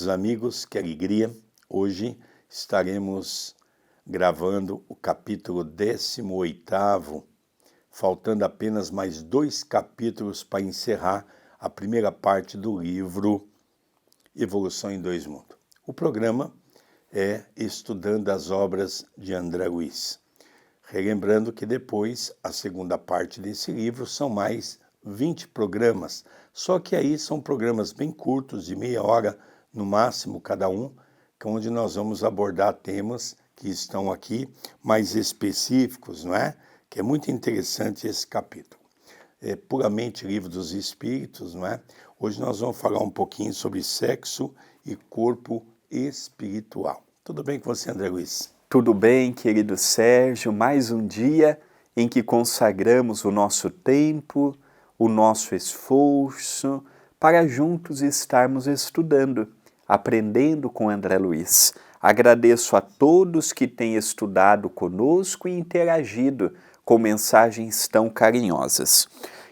Queridos amigos, que alegria! Hoje estaremos gravando o capítulo 18º, faltando apenas mais 2 capítulos para encerrar a primeira parte do livro Evolução em 2 Mundos. O programa é Estudando as Obras de André Luiz. Relembrando que depois, a segunda parte desse livro, são mais 20 programas, só que aí são programas bem curtos, de meia hora no máximo cada um, que é onde nós vamos abordar temas que estão aqui mais específicos, não é? Que é muito interessante esse capítulo. É puramente livro dos espíritos, não é? Hoje nós vamos falar um pouquinho sobre sexo e corpo espiritual. Tudo bem com você, André Luiz? Tudo bem, querido Sérgio, mais um dia em que consagramos o nosso tempo, o nosso esforço, para juntos estarmos estudando, aprendendo com André Luiz. Agradeço a todos que têm estudado conosco e interagido com mensagens tão carinhosas.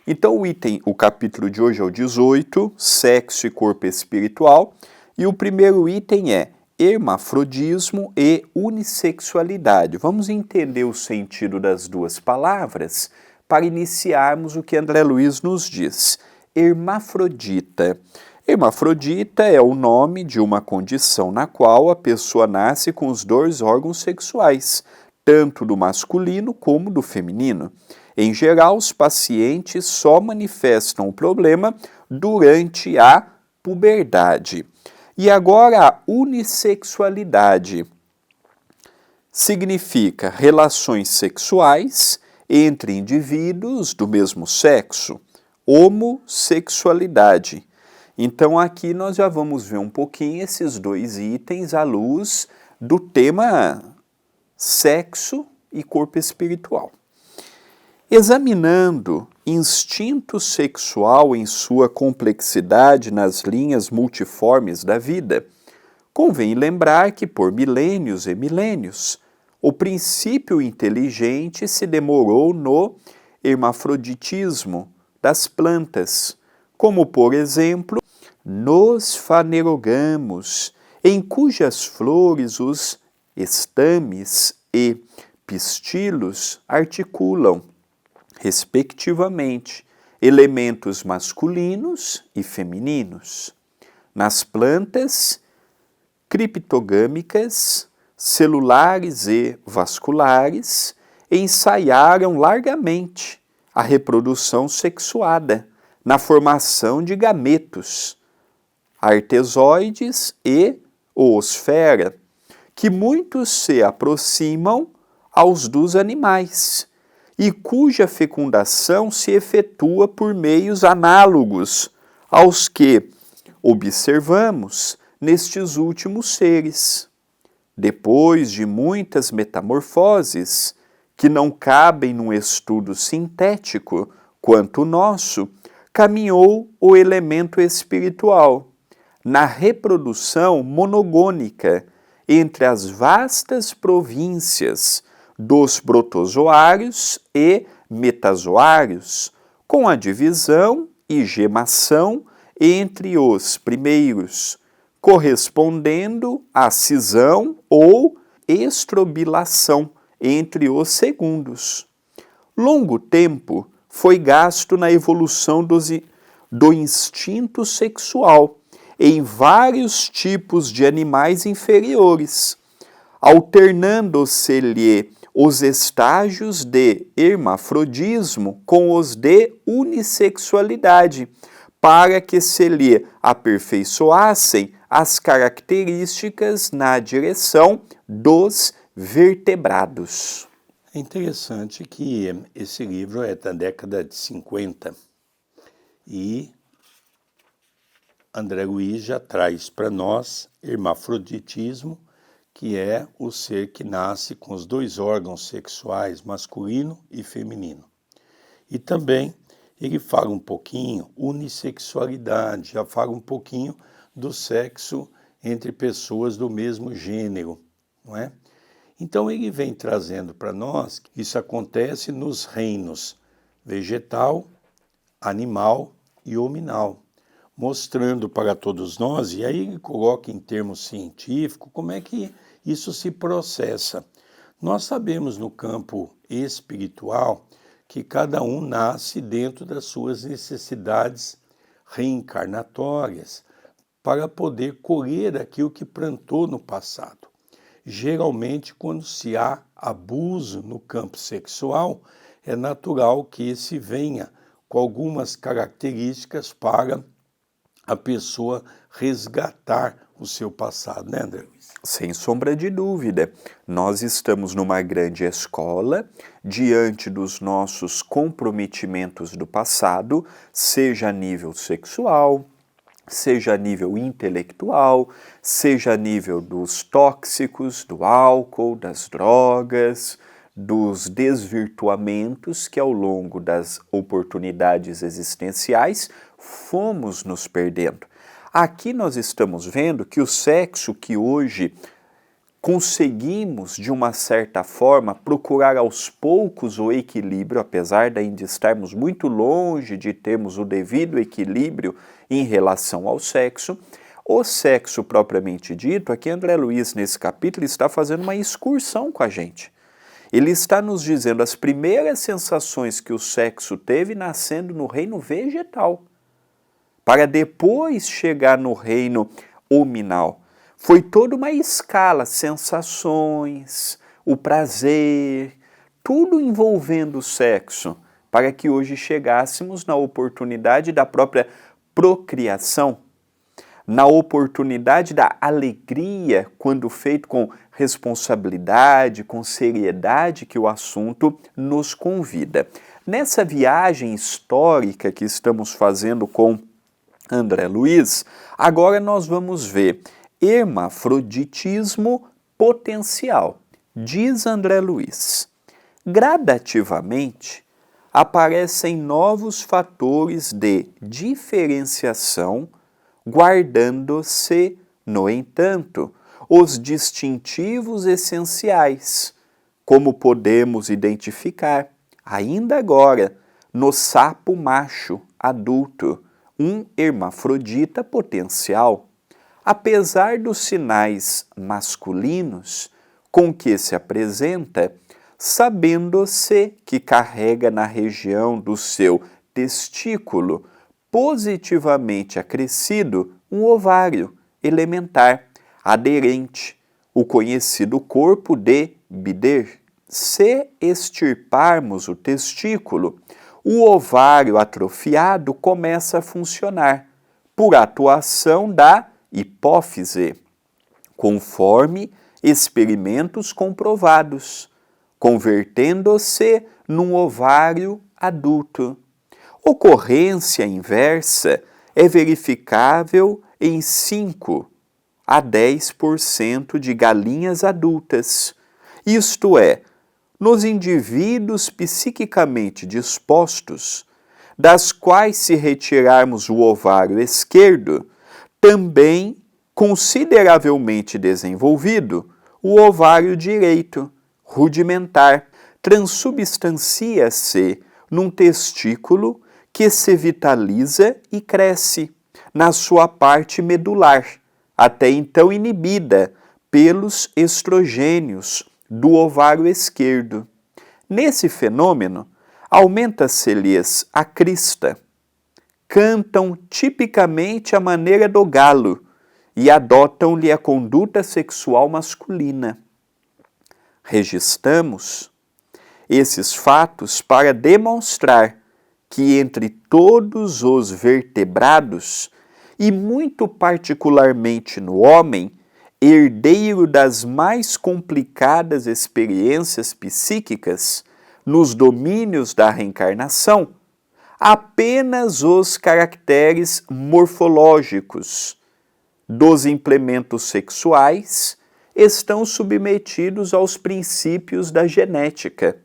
Então o capítulo de hoje é o 18, Sexo e Corpo Espiritual, e o primeiro item é hermafrodismo e unissexualidade. Vamos entender o sentido das duas palavras para iniciarmos o que André Luiz nos diz. Hermafrodita. Hermafrodita é o nome de uma condição na qual a pessoa nasce com os 2 órgãos sexuais, tanto do masculino como do feminino. Em geral, os pacientes só manifestam o problema durante a puberdade. E agora, a unissexualidade significa relações sexuais entre indivíduos do mesmo sexo, homossexualidade. Então aqui nós já vamos ver um pouquinho esses 2 itens à luz do tema sexo e corpo espiritual. Examinando instinto sexual em sua complexidade nas linhas multiformes da vida, convém lembrar que por milênios e milênios, o princípio inteligente se demorou no hermafroditismo das plantas, como por exemplo nos fanerogamos, em cujas flores os estames e pistilos articulam, respectivamente, elementos masculinos e femininos. Nas plantas criptogâmicas, celulares e vasculares, ensaiaram largamente a reprodução sexuada na formação de gametos, artesoides e oosfera, que muitos se aproximam aos dos animais, e cuja fecundação se efetua por meios análogos aos que observamos nestes últimos seres. Depois de muitas metamorfoses, que não cabem num estudo sintético quanto o nosso, caminhou o elemento espiritual, na reprodução monogônica entre as vastas províncias dos protozoários e metazoários, com a divisão e gemação entre os primeiros, correspondendo à cisão ou estrobilação entre os segundos. Longo tempo foi gasto na evolução do instinto sexual em vários tipos de animais inferiores, alternando-se-lhe os estágios de hermafrodismo com os de unissexualidade, para que se lhe aperfeiçoassem as características na direção dos vertebrados. É interessante que esse livro é da década de 50 e André Luiz já traz para nós hermafroditismo, que é o ser que nasce com os 2 órgãos sexuais, masculino e feminino. E também ele fala um pouquinho unissexualidade, já fala um pouquinho do sexo entre pessoas do mesmo gênero, não é? Então ele vem trazendo para nós que isso acontece nos reinos vegetal, animal e hominal. mostrando para todos nós, e aí ele coloca em termos científicos, como é que isso se processa. Nós sabemos no campo espiritual que cada um nasce dentro das suas necessidades reencarnatórias para poder colher aquilo que plantou no passado. Geralmente, quando se há abuso no campo sexual, é natural que esse venha com algumas características para a pessoa resgatar o seu passado, né, André Luiz? Sem sombra de dúvida, nós estamos numa grande escola, diante dos nossos comprometimentos do passado, seja a nível sexual, seja a nível intelectual, seja a nível dos tóxicos, do álcool, das drogas, dos desvirtuamentos que ao longo das oportunidades existenciais fomos nos perdendo. Aqui nós estamos vendo que o sexo que hoje conseguimos, de uma certa forma, procurar aos poucos o equilíbrio, apesar de ainda estarmos muito longe de termos o devido equilíbrio em relação ao sexo, o sexo propriamente dito, aqui André Luiz, nesse capítulo, está fazendo uma excursão com a gente. Ele está nos dizendo as primeiras sensações que o sexo teve nascendo no reino vegetal, para depois chegar no reino hominal. Foi toda uma escala, sensações, o prazer, tudo envolvendo o sexo, para que hoje chegássemos na oportunidade da própria procriação, na oportunidade da alegria, quando feito com responsabilidade, com seriedade que o assunto nos convida. Nessa viagem histórica que estamos fazendo com André Luiz, agora nós vamos ver hermafroditismo potencial. Diz André Luiz, gradativamente aparecem novos fatores de diferenciação, guardando-se, no entanto, os distintivos essenciais, como podemos identificar, ainda agora, no sapo macho adulto, um hermafrodita potencial. Apesar dos sinais masculinos com que se apresenta, sabendo-se que carrega na região do seu testículo positivamente acrescido um ovário elementar aderente, o conhecido corpo de Bider. Se extirparmos o testículo, o ovário atrofiado começa a funcionar por atuação da hipófise, conforme experimentos comprovados, convertendo-se num ovário adulto. Ocorrência inversa é verificável em 5 a 10% de galinhas adultas, isto é, nos indivíduos psiquicamente dispostos, das quais se retirarmos o ovário esquerdo, também consideravelmente desenvolvido, o ovário direito, rudimentar, transubstancia-se num testículo que se vitaliza e cresce na sua parte medular, até então inibida pelos estrogênios do ovário esquerdo. Nesse fenômeno, aumenta-se-lhes a crista, cantam tipicamente a maneira do galo e adotam-lhe a conduta sexual masculina. Registramos esses fatos para demonstrar que entre todos os vertebrados, e muito particularmente no homem, herdeiro das mais complicadas experiências psíquicas nos domínios da reencarnação, apenas os caracteres morfológicos dos implementos sexuais estão submetidos aos princípios da genética.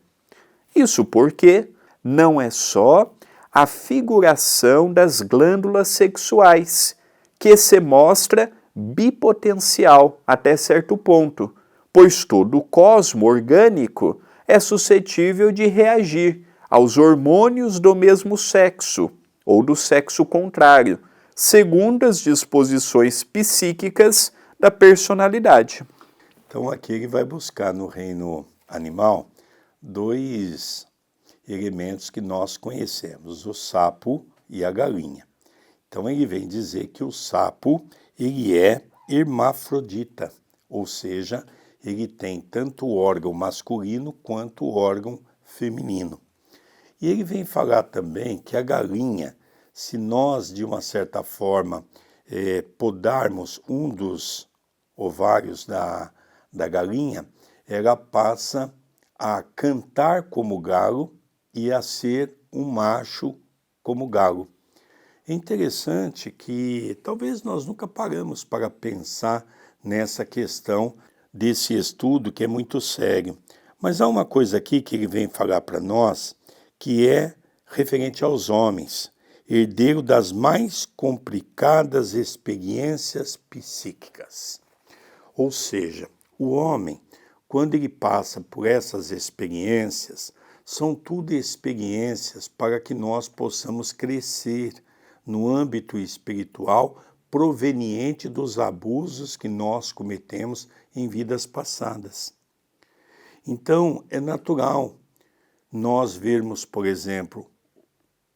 Isso porque não é só a figuração das glândulas sexuais que se mostra bipotencial até certo ponto, pois todo o cosmo orgânico é suscetível de reagir aos hormônios do mesmo sexo ou do sexo contrário, segundo as disposições psíquicas da personalidade. Então aqui ele vai buscar no reino animal dois elementos que nós conhecemos, o sapo e a galinha. Então ele vem dizer que o sapo ele é hermafrodita, ou seja, ele tem tanto o órgão masculino quanto o órgão feminino. E ele vem falar também que a galinha, se nós de uma certa forma podarmos um dos ovários da galinha, ela passa a cantar como galo e a ser um macho como galo. É interessante que talvez nós nunca paramos para pensar nessa questão desse estudo que é muito sério. Mas há uma coisa aqui que ele vem falar para nós que é referente aos homens, herdeiro das mais complicadas experiências psíquicas. Ou seja, o homem, quando ele passa por essas experiências, são tudo experiências para que nós possamos crescer no âmbito espiritual proveniente dos abusos que nós cometemos em vidas passadas. Então, é natural nós vermos, por exemplo,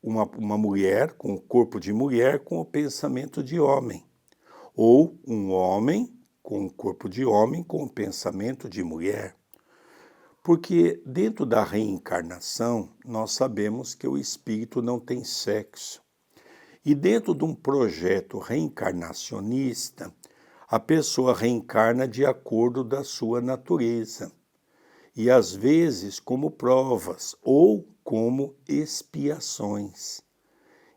uma mulher com o corpo de mulher com o pensamento de homem, ou um homem com o corpo de homem com o pensamento de mulher. Porque dentro da reencarnação, nós sabemos que o espírito não tem sexo. E dentro de um projeto reencarnacionista, a pessoa reencarna de acordo da sua natureza. E às vezes como provas ou como expiações.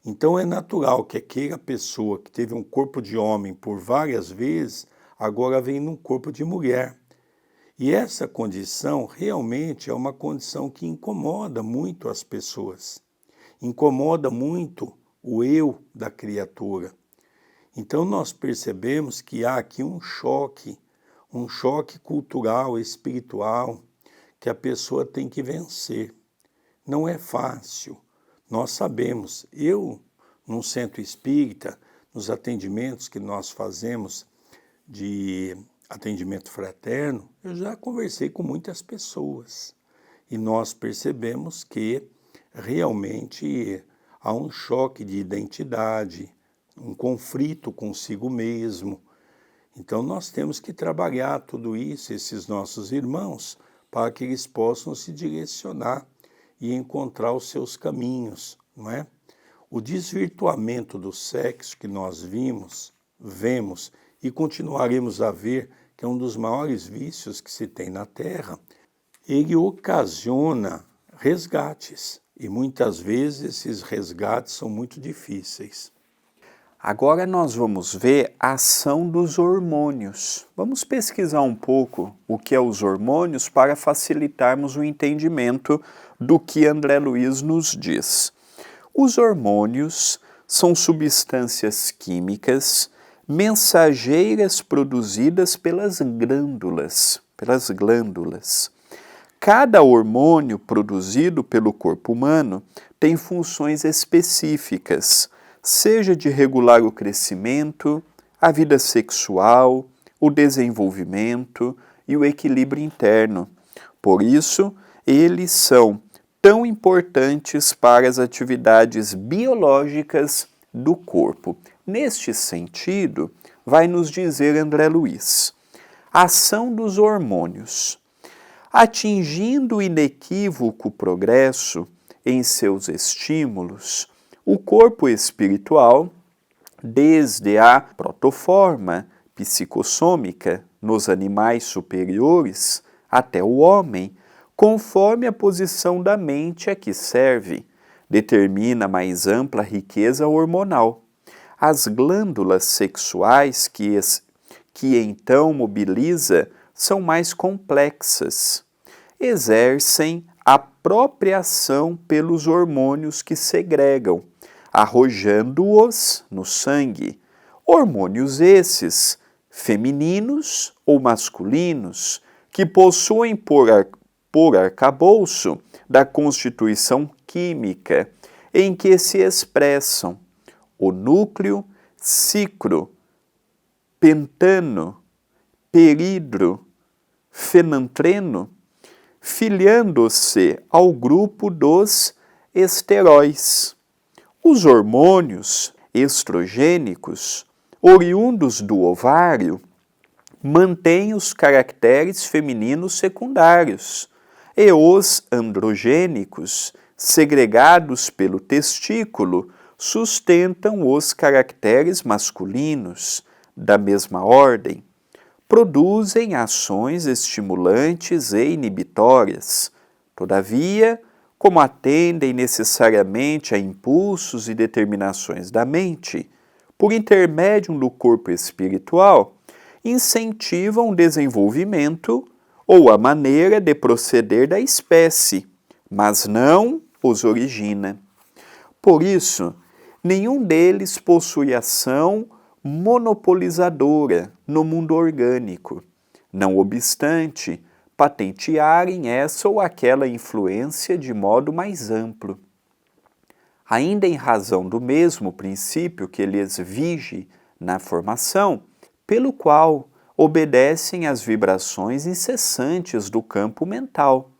Então é natural que aquela pessoa que teve um corpo de homem por várias vezes, agora vem num corpo de mulher. E essa condição realmente é uma condição que incomoda muito as pessoas, incomoda muito o eu da criatura. Então nós percebemos que há aqui um choque cultural, espiritual, que a pessoa tem que vencer. Não é fácil, nós sabemos. Eu, num centro espírita, nos atendimentos que nós fazemos de atendimento fraterno, eu já conversei com muitas pessoas e nós percebemos que realmente há um choque de identidade, um conflito consigo mesmo. Então nós temos que trabalhar tudo isso, esses nossos irmãos, para que eles possam se direcionar e encontrar os seus caminhos, não é? O desvirtuamento do sexo que nós vemos e continuaremos a ver, que é um dos maiores vícios que se tem na Terra, ele ocasiona resgates. E muitas vezes esses resgates são muito difíceis. Agora nós vamos ver a ação dos hormônios. Vamos pesquisar um pouco o que é os hormônios para facilitarmos o entendimento do que André Luiz nos diz. Os hormônios são substâncias químicas mensageiras produzidas pelas glândulas. Cada hormônio produzido pelo corpo humano tem funções específicas, seja de regular o crescimento, a vida sexual, o desenvolvimento e o equilíbrio interno. Por isso, eles são tão importantes para as atividades biológicas do corpo. Neste sentido, vai nos dizer André Luiz, a ação dos hormônios. Atingindo o inequívoco progresso em seus estímulos, o corpo espiritual, desde a protoforma psicossômica nos animais superiores até o homem, conforme a posição da mente a que serve, determina mais ampla riqueza hormonal. As glândulas sexuais que então mobiliza são mais complexas, exercem a própria ação pelos hormônios que segregam, arrojando-os no sangue. Hormônios esses, femininos ou masculinos, que possuem por arcabouço da constituição química em que se expressam o núcleo cicro, pentano, peridro, fenantreno, filiando-se ao grupo dos esteróis. Os hormônios estrogênicos, oriundos do ovário, mantêm os caracteres femininos secundários, e os androgênicos, segregados pelo testículo, sustentam os caracteres masculinos, da mesma ordem. Produzem ações estimulantes e inibitórias. Todavia, como atendem necessariamente a impulsos e determinações da mente, por intermédio do corpo espiritual, incentivam o desenvolvimento ou a maneira de proceder da espécie, mas não os origina. Por isso, nenhum deles possui ação monopolizadora no mundo orgânico, não obstante patentearem essa ou aquela influência de modo mais amplo. Ainda em razão do mesmo princípio que lhes vige na formação, pelo qual obedecem às vibrações incessantes do campo mental.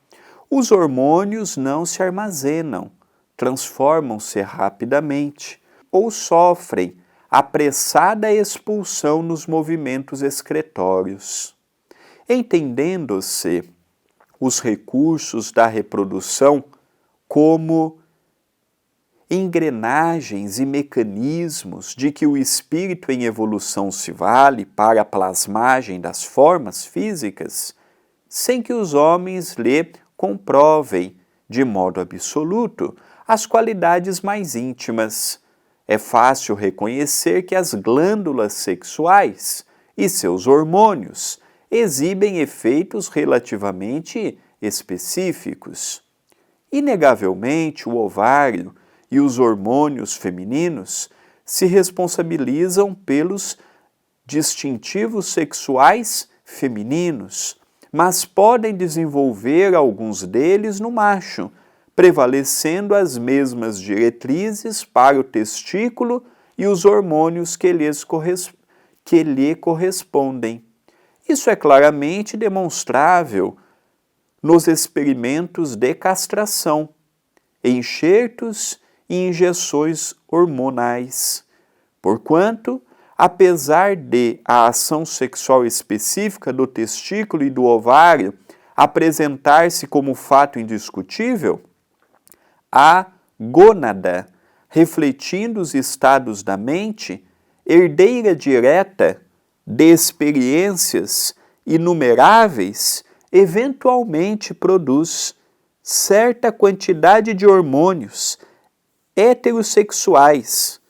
Os hormônios não se armazenam, transformam-se rapidamente ou sofrem apressada expulsão nos movimentos excretórios. Entendendo-se os recursos da reprodução como engrenagens e mecanismos de que o espírito em evolução se vale para a plasmagem das formas físicas, sem que os homens lhe comprovem, de modo absoluto, as qualidades mais íntimas. É fácil reconhecer que as glândulas sexuais e seus hormônios exibem efeitos relativamente específicos. Inegavelmente, o ovário e os hormônios femininos se responsabilizam pelos distintivos sexuais femininos, mas podem desenvolver alguns deles no macho, prevalecendo as mesmas diretrizes para o testículo e os hormônios que lhe correspondem. Isso é claramente demonstrável nos experimentos de castração, enxertos e injeções hormonais, porquanto, apesar de a ação sexual específica do testículo e do ovário apresentar-se como fato indiscutível, a gônada, refletindo os estados da mente, herdeira direta de experiências inumeráveis, eventualmente produz certa quantidade de hormônios heterossexuais.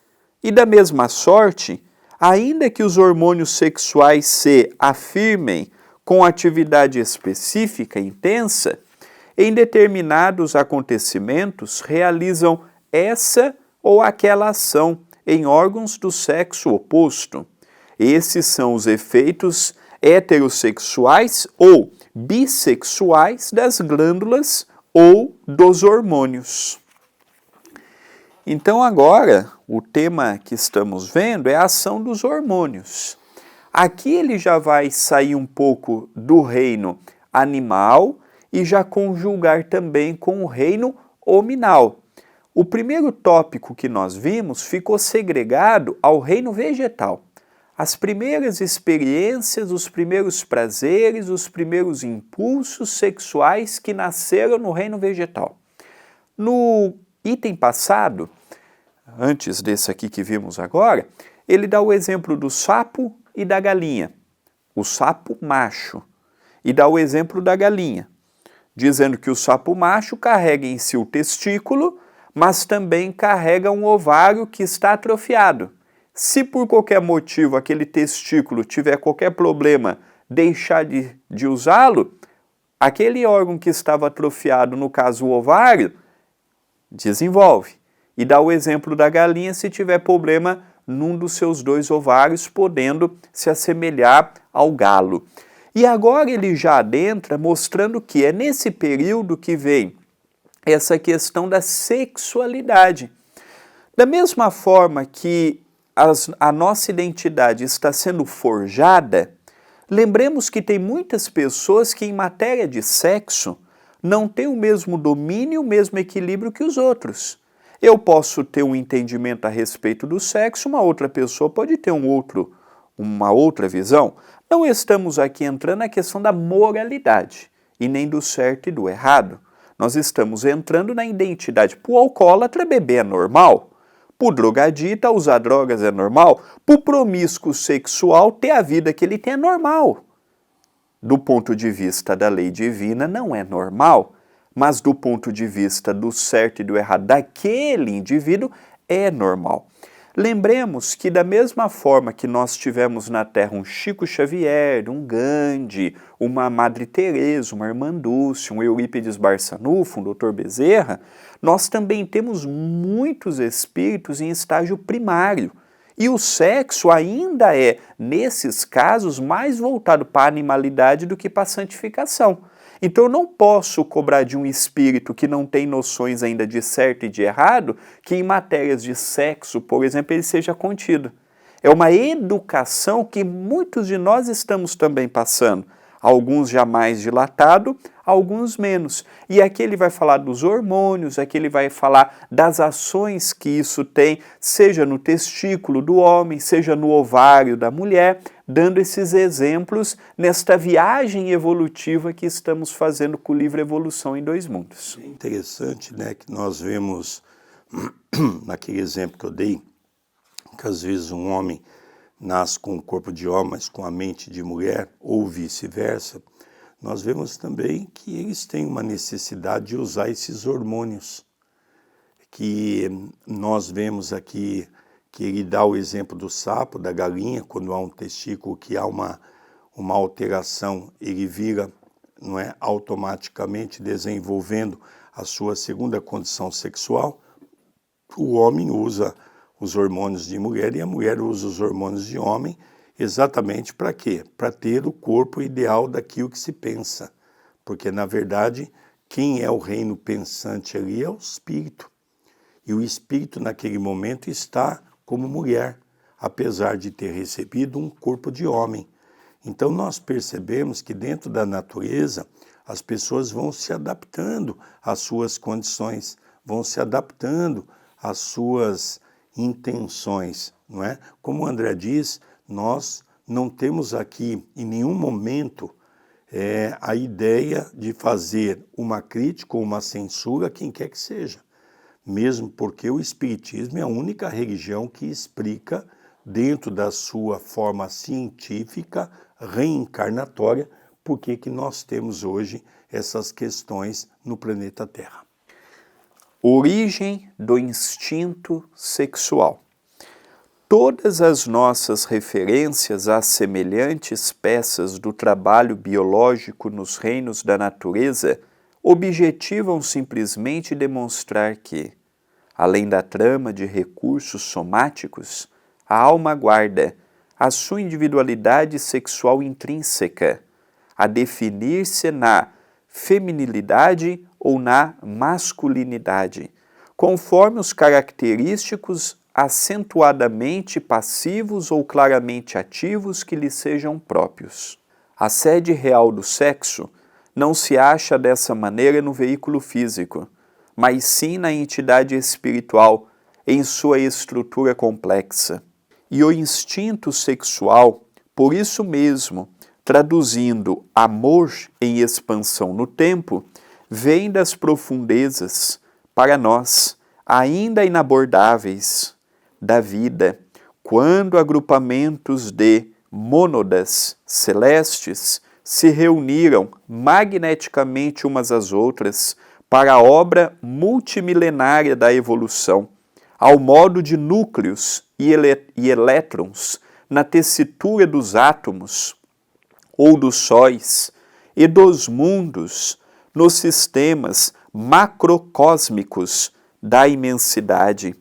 E da mesma sorte, ainda que os hormônios sexuais se afirmem com atividade específica intensa, em determinados acontecimentos realizam essa ou aquela ação em órgãos do sexo oposto. Esses são os efeitos heterossexuais ou bissexuais das glândulas ou dos hormônios. Então agora, o tema que estamos vendo é a ação dos hormônios. Aqui ele já vai sair um pouco do reino animal e já conjugar também com o reino hominal. O primeiro tópico que nós vimos ficou segregado ao reino vegetal. As primeiras experiências, os primeiros prazeres, os primeiros impulsos sexuais que nasceram no reino vegetal. No item passado, antes desse aqui que vimos agora, ele dá o exemplo do sapo e da galinha. O sapo macho. E dá o exemplo da galinha, dizendo que o sapo macho carrega em si o testículo, mas também carrega um ovário que está atrofiado. Se por qualquer motivo aquele testículo tiver qualquer problema, deixar de usá-lo, aquele órgão que estava atrofiado, no caso o ovário, desenvolve. E dá o exemplo da galinha se tiver problema num dos seus dois ovários, podendo se assemelhar ao galo. E agora ele já adentra mostrando que é nesse período que vem essa questão da sexualidade. Da mesma forma que a nossa identidade está sendo forjada, lembremos que tem muitas pessoas que em matéria de sexo não têm o mesmo domínio, o mesmo equilíbrio que os outros. Eu posso ter um entendimento a respeito do sexo, uma outra pessoa pode ter uma outra visão. Não estamos aqui entrando na questão da moralidade, e nem do certo e do errado. Nós estamos entrando na identidade. Para o alcoólatra, beber é normal. Para o drogadita, usar drogas é normal. Para o promíscuo sexual, ter a vida que ele tem é normal. Do ponto de vista da lei divina, não é normal. Mas do ponto de vista do certo e do errado daquele indivíduo, é normal. Lembremos que da mesma forma que nós tivemos na Terra um Chico Xavier, um Gandhi, uma Madre Teresa, uma Irmã Dulce, um Eurípides Barçanufo, um Dr. Bezerra, nós também temos muitos espíritos em estágio primário. E o sexo ainda é, nesses casos, mais voltado para a animalidade do que para a santificação. Então eu não posso cobrar de um espírito que não tem noções ainda de certo e de errado, que em matérias de sexo, por exemplo, ele seja contido. É uma educação que muitos de nós estamos também passando. Alguns já mais dilatado, alguns menos. E aqui ele vai falar dos hormônios, aqui ele vai falar das ações que isso tem, seja no testículo do homem, seja no ovário da mulher, dando esses exemplos nesta viagem evolutiva que estamos fazendo com o livro Evolução em Dois Mundos. É interessante, né, que nós vemos, naquele exemplo que eu dei, que às vezes um homem nasce com o corpo de homem, mas com a mente de mulher, ou vice-versa, nós vemos também que eles têm uma necessidade de usar esses hormônios, que nós vemos aqui, que ele dá o exemplo do sapo, da galinha, quando há um testículo que há uma alteração, ele vira, não é, automaticamente desenvolvendo a sua segunda condição sexual. O homem usa os hormônios de mulher e a mulher usa os hormônios de homem, exatamente para quê? Para ter o corpo ideal daquilo que se pensa. Porque, na verdade, quem é o reino pensante ali é o espírito. E o espírito, naquele momento, está como mulher, apesar de ter recebido um corpo de homem. Então, nós percebemos que dentro da natureza, as pessoas vão se adaptando às suas condições, vão se adaptando às suas intenções, não é? Como o André diz, nós não temos aqui em nenhum momento a ideia de fazer uma crítica ou uma censura a quem quer que seja, mesmo porque o Espiritismo é a única religião que explica, dentro da sua forma científica, reencarnatória, por que nós temos hoje essas questões no planeta Terra. Origem do instinto sexual. Todas as nossas referências às semelhantes peças do trabalho biológico nos reinos da natureza objetivam simplesmente demonstrar que, além da trama de recursos somáticos, a alma guarda a sua individualidade sexual intrínseca, a definir-se na feminilidade ou na masculinidade, conforme os característicos acentuadamente passivos ou claramente ativos que lhe sejam próprios. A sede real do sexo não se acha dessa maneira no veículo físico, mas sim na entidade espiritual, em sua estrutura complexa. E o instinto sexual, por isso mesmo, traduzindo amor em expansão no tempo, vem das profundezas, para nós, ainda inabordáveis, da vida, quando agrupamentos de mônadas celestes se reuniram magneticamente umas às outras para a obra multimilenária da evolução, ao modo de núcleos e elétrons na tessitura dos átomos ou dos sóis e dos mundos nos sistemas macrocósmicos da imensidade.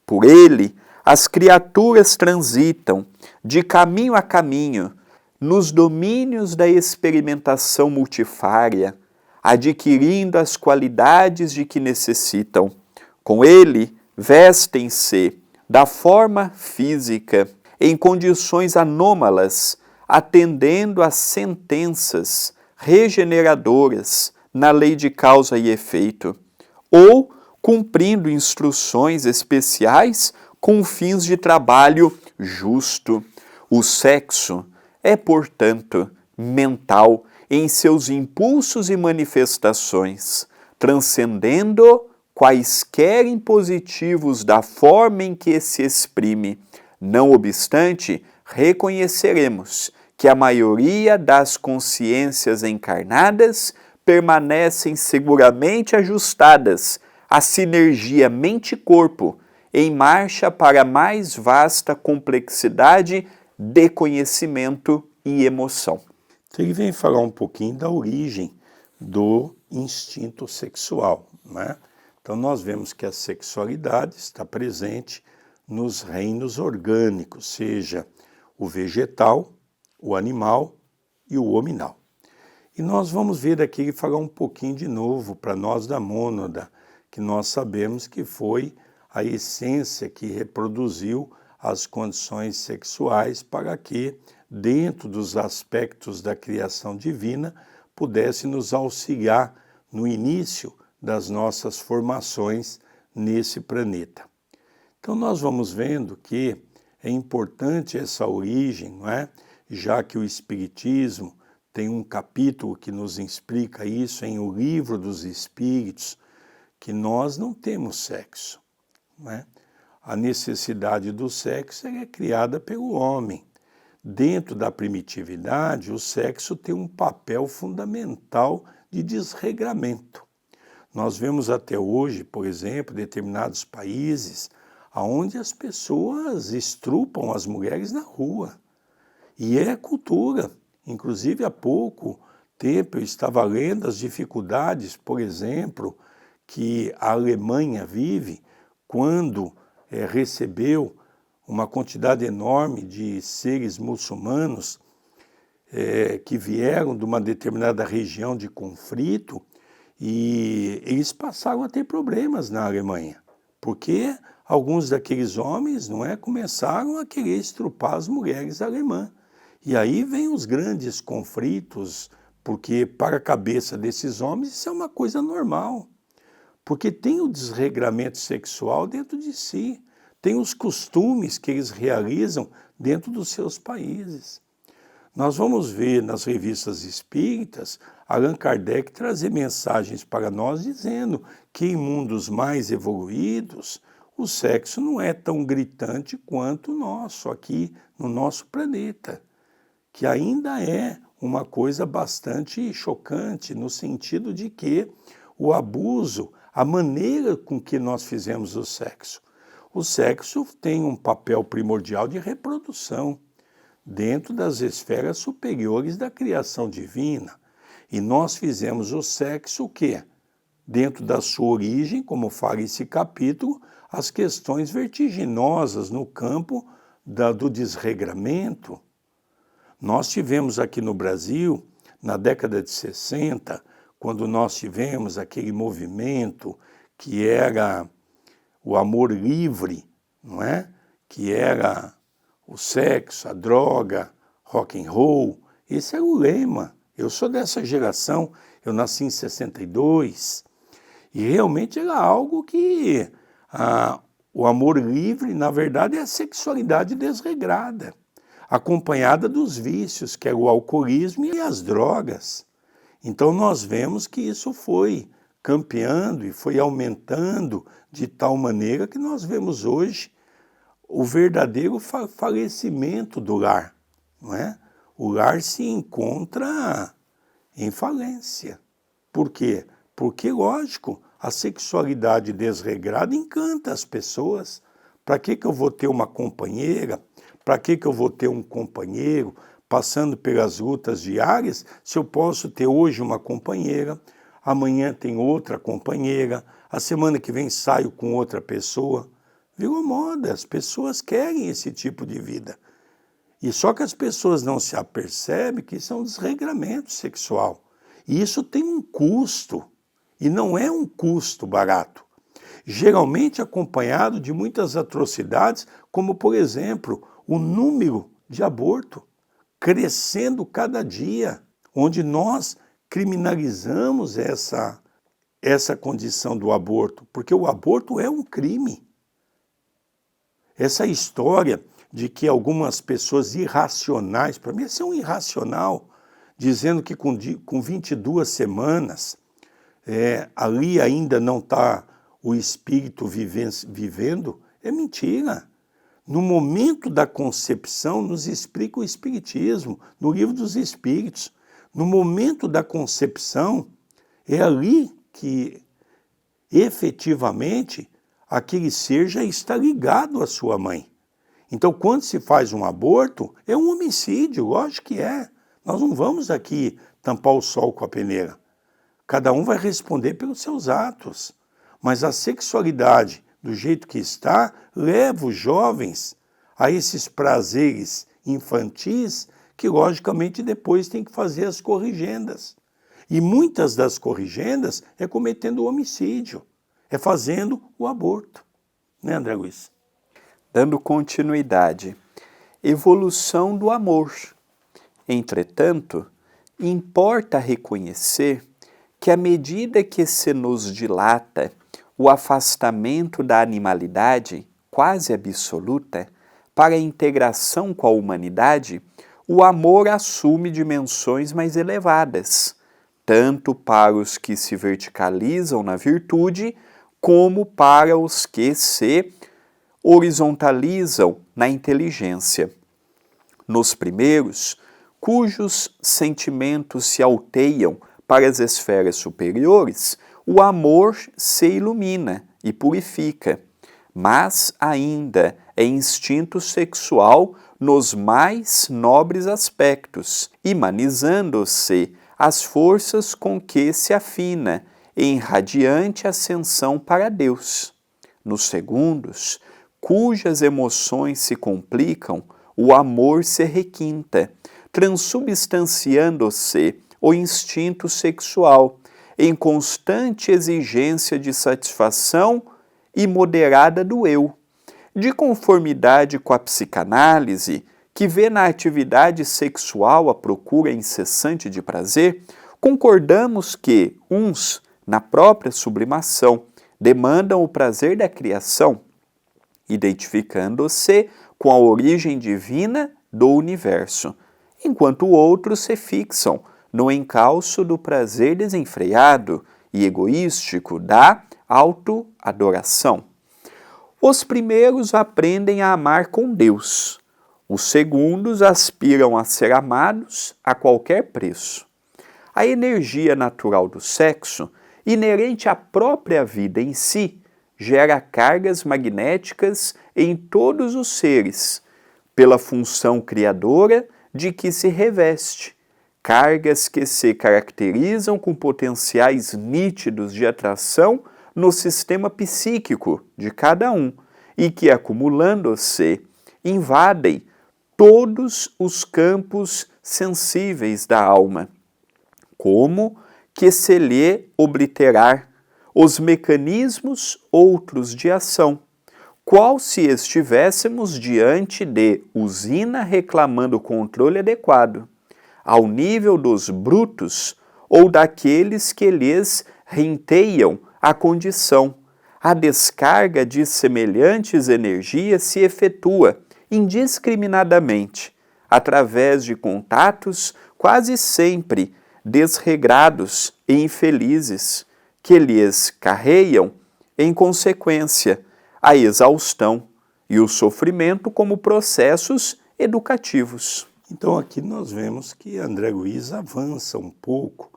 Por ele, as criaturas transitam de caminho a caminho nos domínios da experimentação multifária, adquirindo as qualidades de que necessitam. Com ele, vestem-se da forma física em condições anômalas, atendendo às sentenças regeneradoras na lei de causa e efeito, ou cumprindo instruções especiais com fins de trabalho justo. O sexo é, portanto, mental em seus impulsos e manifestações, transcendendo quaisquer impositivos da forma em que se exprime. Não obstante, reconheceremos que a maioria das consciências encarnadas permanecem seguramente ajustadas à sinergia mente-corpo, em marcha para a mais vasta complexidade de conhecimento e emoção. Então ele vem falar um pouquinho da origem do instinto sexual, né? Então nós vemos que a sexualidade está presente nos reinos orgânicos, seja o vegetal, o animal e o hominal. E nós vamos ver aqui ele falar um pouquinho de novo para nós da mônada, que nós sabemos que foi a essência que reproduziu as condições sexuais para que, dentro dos aspectos da criação divina, pudesse nos auxiliar no início das nossas formações nesse planeta. Então nós vamos vendo que é importante essa origem, não é? Já que o Espiritismo tem um capítulo que nos explica isso em O Livro dos Espíritos, que nós não temos sexo, não é? A necessidade do sexo é criada pelo homem. Dentro da primitividade, o sexo tem um papel fundamental de desregramento. Nós vemos até hoje, por exemplo, determinados países onde as pessoas estrupam as mulheres na rua. E é cultura. Inclusive, há pouco tempo eu estava lendo as dificuldades, por exemplo, que a Alemanha vive quando recebeu uma quantidade enorme de seres muçulmanos que vieram de uma determinada região de conflito e eles passaram a ter problemas na Alemanha, porque alguns daqueles homens começaram a querer estrupar as mulheres alemãs. E aí vem os grandes conflitos, porque para a cabeça desses homens isso é uma coisa normal. Porque tem o desregramento sexual dentro de si, tem os costumes que eles realizam dentro dos seus países. Nós vamos ver nas revistas espíritas Allan Kardec trazer mensagens para nós dizendo que em mundos mais evoluídos o sexo não é tão gritante quanto o nosso, aqui no nosso planeta, que ainda é uma coisa bastante chocante no sentido de que o abuso, a maneira com que nós fizemos o sexo tem um papel primordial de reprodução dentro das esferas superiores da criação divina. E nós fizemos o sexo o quê? Dentro da sua origem, como fala esse capítulo, as questões vertiginosas no campo do desregramento. Nós tivemos aqui no Brasil, na década de 60, quando nós tivemos aquele movimento que era o amor livre, não é? Que era o sexo, a droga, rock and roll. Esse era o lema. Eu sou dessa geração, eu nasci em 62, e realmente era algo que o amor livre, na verdade, é a sexualidade desregrada, acompanhada dos vícios, que é o alcoolismo e as drogas. Então nós vemos que isso foi campeando e foi aumentando de tal maneira que nós vemos hoje o verdadeiro falecimento do lar, não é? O lar se encontra em falência. Por quê? Porque, lógico, a sexualidade desregrada encanta as pessoas. Para que eu vou ter uma companheira? Para que eu vou ter um companheiro passando pelas lutas diárias se eu posso ter hoje uma companheira, amanhã tem outra companheira, a semana que vem saio com outra pessoa? Virou moda, as pessoas querem esse tipo de vida. E só que as pessoas não se apercebem que isso é um desregramento sexual. E isso tem um custo, e não é um custo barato. geralmente acompanhado de muitas atrocidades, como, por exemplo, o número de aborto crescendo cada dia, onde nós criminalizamos essa condição do aborto, porque o aborto é um crime. Essa história de que algumas pessoas irracionais, para mim isso é um irracional, dizendo que com 22 semanas, ali ainda não está o espírito vivendo, é mentira. No momento da concepção, nos explica o Espiritismo, no Livro dos Espíritos. No momento da concepção, é ali que, efetivamente, aquele ser já está ligado à sua mãe. Então, quando se faz um aborto, é um homicídio, lógico que é. Nós não vamos aqui tampar o sol com a peneira. Cada um vai responder pelos seus atos. Mas a sexualidade, do jeito que está, leva os jovens a esses prazeres infantis que, logicamente, depois tem que fazer as corrigendas. E muitas das corrigendas é cometendo o homicídio, é fazendo o aborto. Né, André Luiz? Dando continuidade, evolução do amor. Entretanto, importa reconhecer que à medida que se nos dilata o afastamento da animalidade quase absoluta para a integração com a humanidade, o amor assume dimensões mais elevadas, tanto para os que se verticalizam na virtude, como para os que se horizontalizam na inteligência. Nos primeiros, cujos sentimentos se alteiam para as esferas superiores, o amor se ilumina e purifica, mas ainda é instinto sexual nos mais nobres aspectos, humanizando-se as forças com que se afina em radiante ascensão para Deus. Nos segundos, cujas emoções se complicam, o amor se requinta, transubstanciando-se o instinto sexual, em constante exigência de satisfação e moderada do eu. De conformidade com a psicanálise, que vê na atividade sexual a procura incessante de prazer, concordamos que uns, na própria sublimação, demandam o prazer da criação, identificando-se com a origem divina do universo, enquanto outros se fixam no encalço do prazer desenfreado e egoístico da autoadoração. Os primeiros aprendem a amar com Deus, os segundos aspiram a ser amados a qualquer preço. A energia natural do sexo, inerente à própria vida em si, gera cargas magnéticas em todos os seres, pela função criadora de que se reveste, cargas que se caracterizam com potenciais nítidos de atração no sistema psíquico de cada um e que, acumulando-se, invadem todos os campos sensíveis da alma, como que se lhe obliterar os mecanismos outros de ação, qual se estivéssemos diante de usina reclamando controle adequado, ao nível dos brutos ou daqueles que lhes renteiam a condição. A descarga de semelhantes energias se efetua indiscriminadamente, através de contatos quase sempre desregrados e infelizes, que lhes carreiam, em consequência, a exaustão e o sofrimento como processos educativos. Então aqui nós vemos que André Luiz avança um pouco.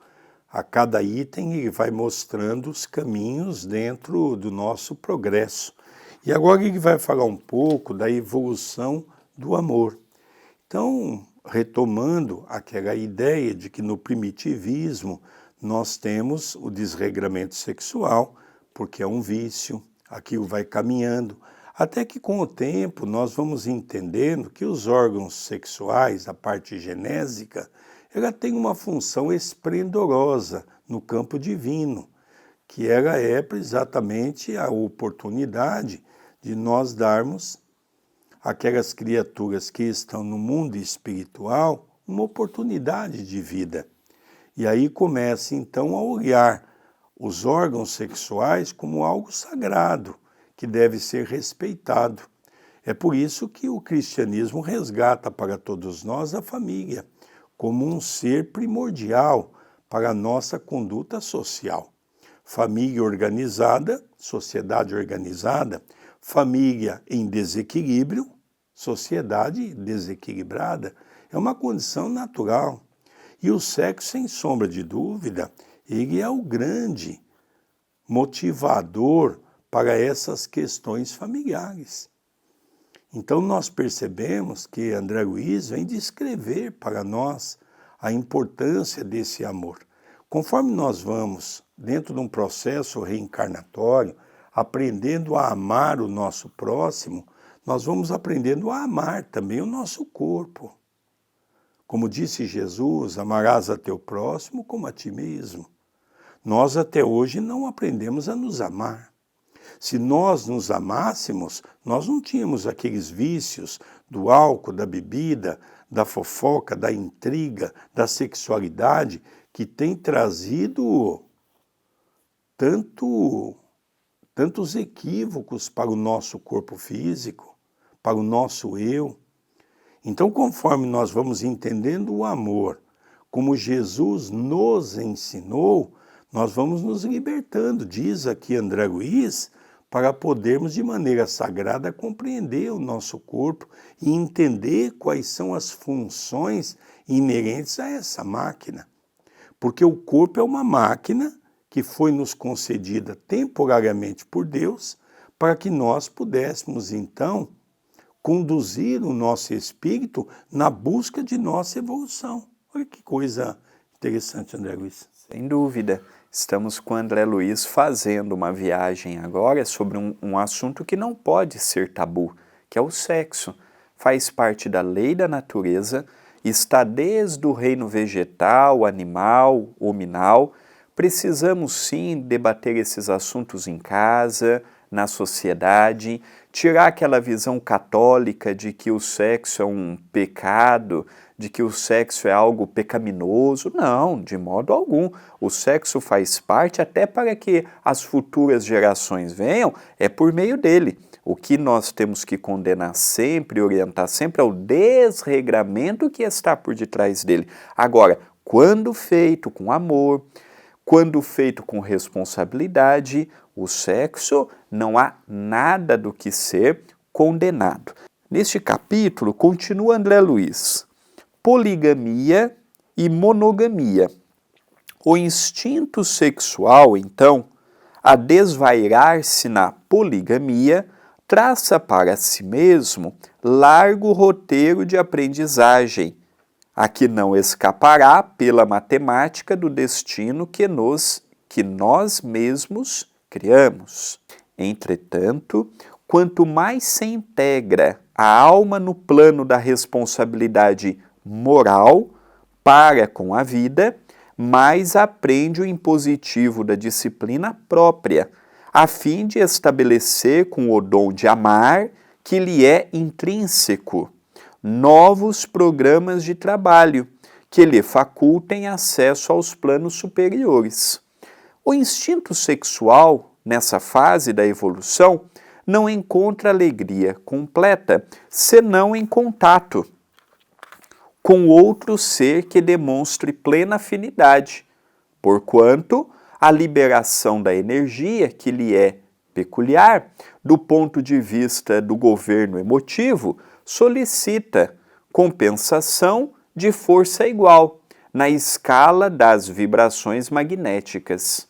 A cada item ele vai mostrando os caminhos dentro do nosso progresso. E agora ele vai falar um pouco da evolução do amor. Então, retomando aquela ideia de que no primitivismo nós temos o desregramento sexual, porque é um vício, aquilo vai caminhando, até que com o tempo nós vamos entendendo que os órgãos sexuais, a parte genésica, ela tem uma função esplendorosa no campo divino, que ela é exatamente a oportunidade de nós darmos àquelas criaturas que estão no mundo espiritual uma oportunidade de vida. E aí começa então a olhar os órgãos sexuais como algo sagrado, que deve ser respeitado. É por isso que o cristianismo resgata para todos nós a família, como um ser primordial para a nossa conduta social. Família organizada, sociedade organizada, família em desequilíbrio, sociedade desequilibrada, é uma condição natural. E o sexo, sem sombra de dúvida, ele é o grande motivador para essas questões familiares. Então nós percebemos que André Luiz vem descrever para nós a importância desse amor. Conforme nós vamos, dentro de um processo reencarnatório, aprendendo a amar o nosso próximo, nós vamos aprendendo a amar também o nosso corpo. Como disse Jesus, amarás a teu próximo como a ti mesmo. Nós até hoje não aprendemos a nos amar. Se nós nos amássemos, nós não tínhamos aqueles vícios do álcool, da bebida, da fofoca, da intriga, da sexualidade, que tem trazido tantos equívocos para o nosso corpo físico, para o nosso eu. Então, conforme nós vamos entendendo o amor, como Jesus nos ensinou, nós vamos nos libertando, diz aqui André Luiz, para podermos de maneira sagrada compreender o nosso corpo e entender quais são as funções inerentes a essa máquina. Porque o corpo é uma máquina que foi nos concedida temporariamente por Deus para que nós pudéssemos, então, conduzir o nosso espírito na busca de nossa evolução. Olha que coisa interessante, André Luiz. Sem dúvida. Estamos com André Luiz fazendo uma viagem agora sobre um assunto que não pode ser tabu, que é o sexo. Faz parte da lei da natureza, está desde o reino vegetal, animal, hominal. Precisamos sim debater esses assuntos em casa, na sociedade, tirar aquela visão católica de que o sexo é um pecado, de que o sexo é algo pecaminoso. Não, de modo algum. O sexo faz parte até para que as futuras gerações venham, é por meio dele. O que nós temos que condenar sempre, orientar sempre é o desregramento que está por detrás dele. Agora, quando feito com amor, quando feito com responsabilidade, o sexo não há nada do que ser condenado. Neste capítulo, continua André Luiz. Poligamia e monogamia. O instinto sexual, então, a desvairar-se na poligamia, traça para si mesmo largo roteiro de aprendizagem, a que não escapará pela matemática do destino que nós mesmos criamos. Entretanto, quanto mais se integra a alma no plano da responsabilidade moral para com a vida, mais aprende o impositivo da disciplina própria, a fim de estabelecer com o dom de amar, que lhe é intrínseco, novos programas de trabalho que lhe facultem acesso aos planos superiores. O instinto sexual, nessa fase da evolução, não encontra alegria completa, senão em contato com outro ser que demonstre plena afinidade, porquanto a liberação da energia que lhe é peculiar, do ponto de vista do governo emotivo, solicita compensação de força igual na escala das vibrações magnéticas.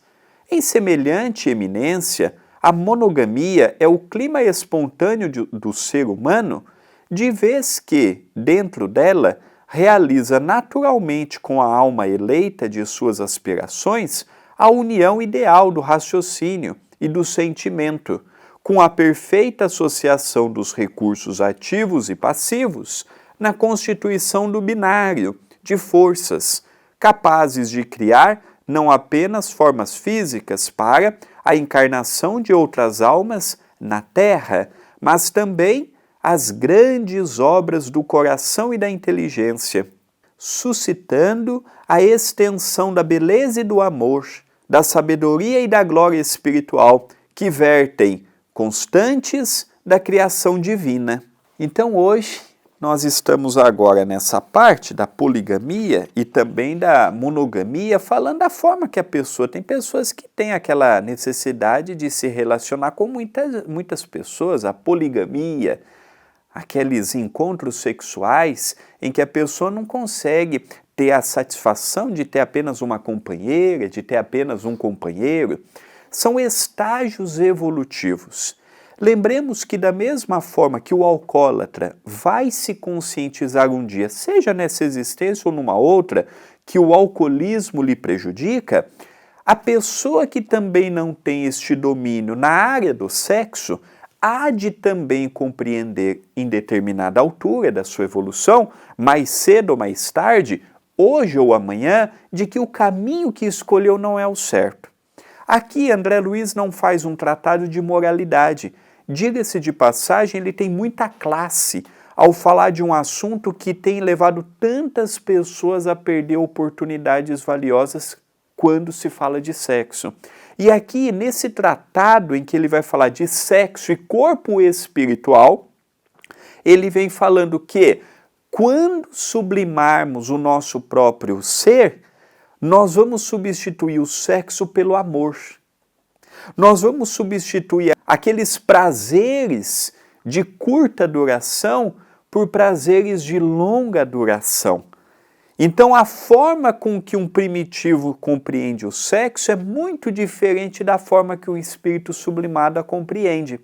Em semelhante eminência, a monogamia é o clima espontâneo do ser humano, de vez que, dentro dela, realiza naturalmente com a alma eleita de suas aspirações a união ideal do raciocínio e do sentimento, com a perfeita associação dos recursos ativos e passivos na constituição do binário de forças, capazes de criar não apenas formas físicas para a encarnação de outras almas na Terra, mas também as grandes obras do coração e da inteligência, suscitando a extensão da beleza e do amor, da sabedoria e da glória espiritual, que vertem constantes da criação divina. Então hoje nós estamos agora nessa parte da poligamia e também da monogamia, falando da forma que a pessoa... Tem pessoas que têm aquela necessidade de se relacionar com muitas pessoas, a poligamia, aqueles encontros sexuais em que a pessoa não consegue ter a satisfação de ter apenas uma companheira, de ter apenas um companheiro. São estágios evolutivos. Lembremos que da mesma forma que o alcoólatra vai se conscientizar um dia, seja nessa existência ou numa outra, que o alcoolismo lhe prejudica, a pessoa que também não tem este domínio na área do sexo há de também compreender em determinada altura da sua evolução, mais cedo ou mais tarde, hoje ou amanhã, de que o caminho que escolheu não é o certo. Aqui André Luiz não faz um tratado de moralidade. Diga-se de passagem, ele tem muita classe ao falar de um assunto que tem levado tantas pessoas a perder oportunidades valiosas quando se fala de sexo. E aqui, nesse tratado em que ele vai falar de sexo e corpo espiritual, ele vem falando que quando sublimarmos o nosso próprio ser, nós vamos substituir o sexo pelo amor. Nós vamos substituir aqueles prazeres de curta duração por prazeres de longa duração. Então, a forma com que um primitivo compreende o sexo é muito diferente da forma que um espírito sublimado a compreende.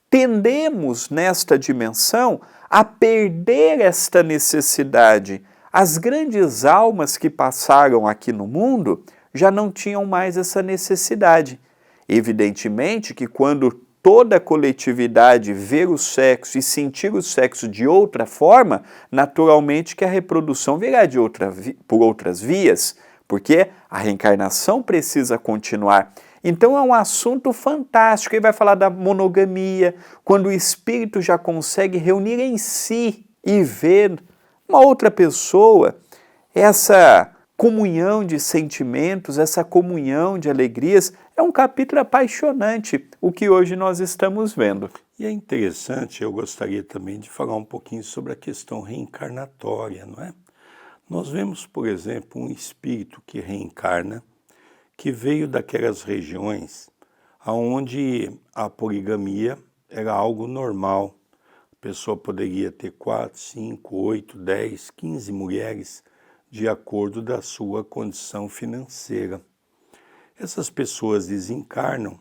Tendemos, nesta dimensão, a perder esta necessidade. As grandes almas que passaram aqui no mundo já não tinham mais essa necessidade. Evidentemente que quando toda a coletividade ver o sexo e sentir o sexo de outra forma, naturalmente que a reprodução virá por outras vias, porque a reencarnação precisa continuar. Então é um assunto fantástico. Ele vai falar da monogamia, quando o espírito já consegue reunir em si e ver uma outra pessoa, essa comunhão de sentimentos, essa comunhão de alegrias. É um capítulo apaixonante, o que hoje nós estamos vendo. E é interessante, eu gostaria também de falar um pouquinho sobre a questão reencarnatória, não é? Nós vemos, por exemplo, um espírito que reencarna, que veio daquelas regiões onde a poligamia era algo normal. A pessoa poderia ter 4, 5, 8, 10, 15 mulheres, de acordo da sua condição financeira. Essas pessoas desencarnam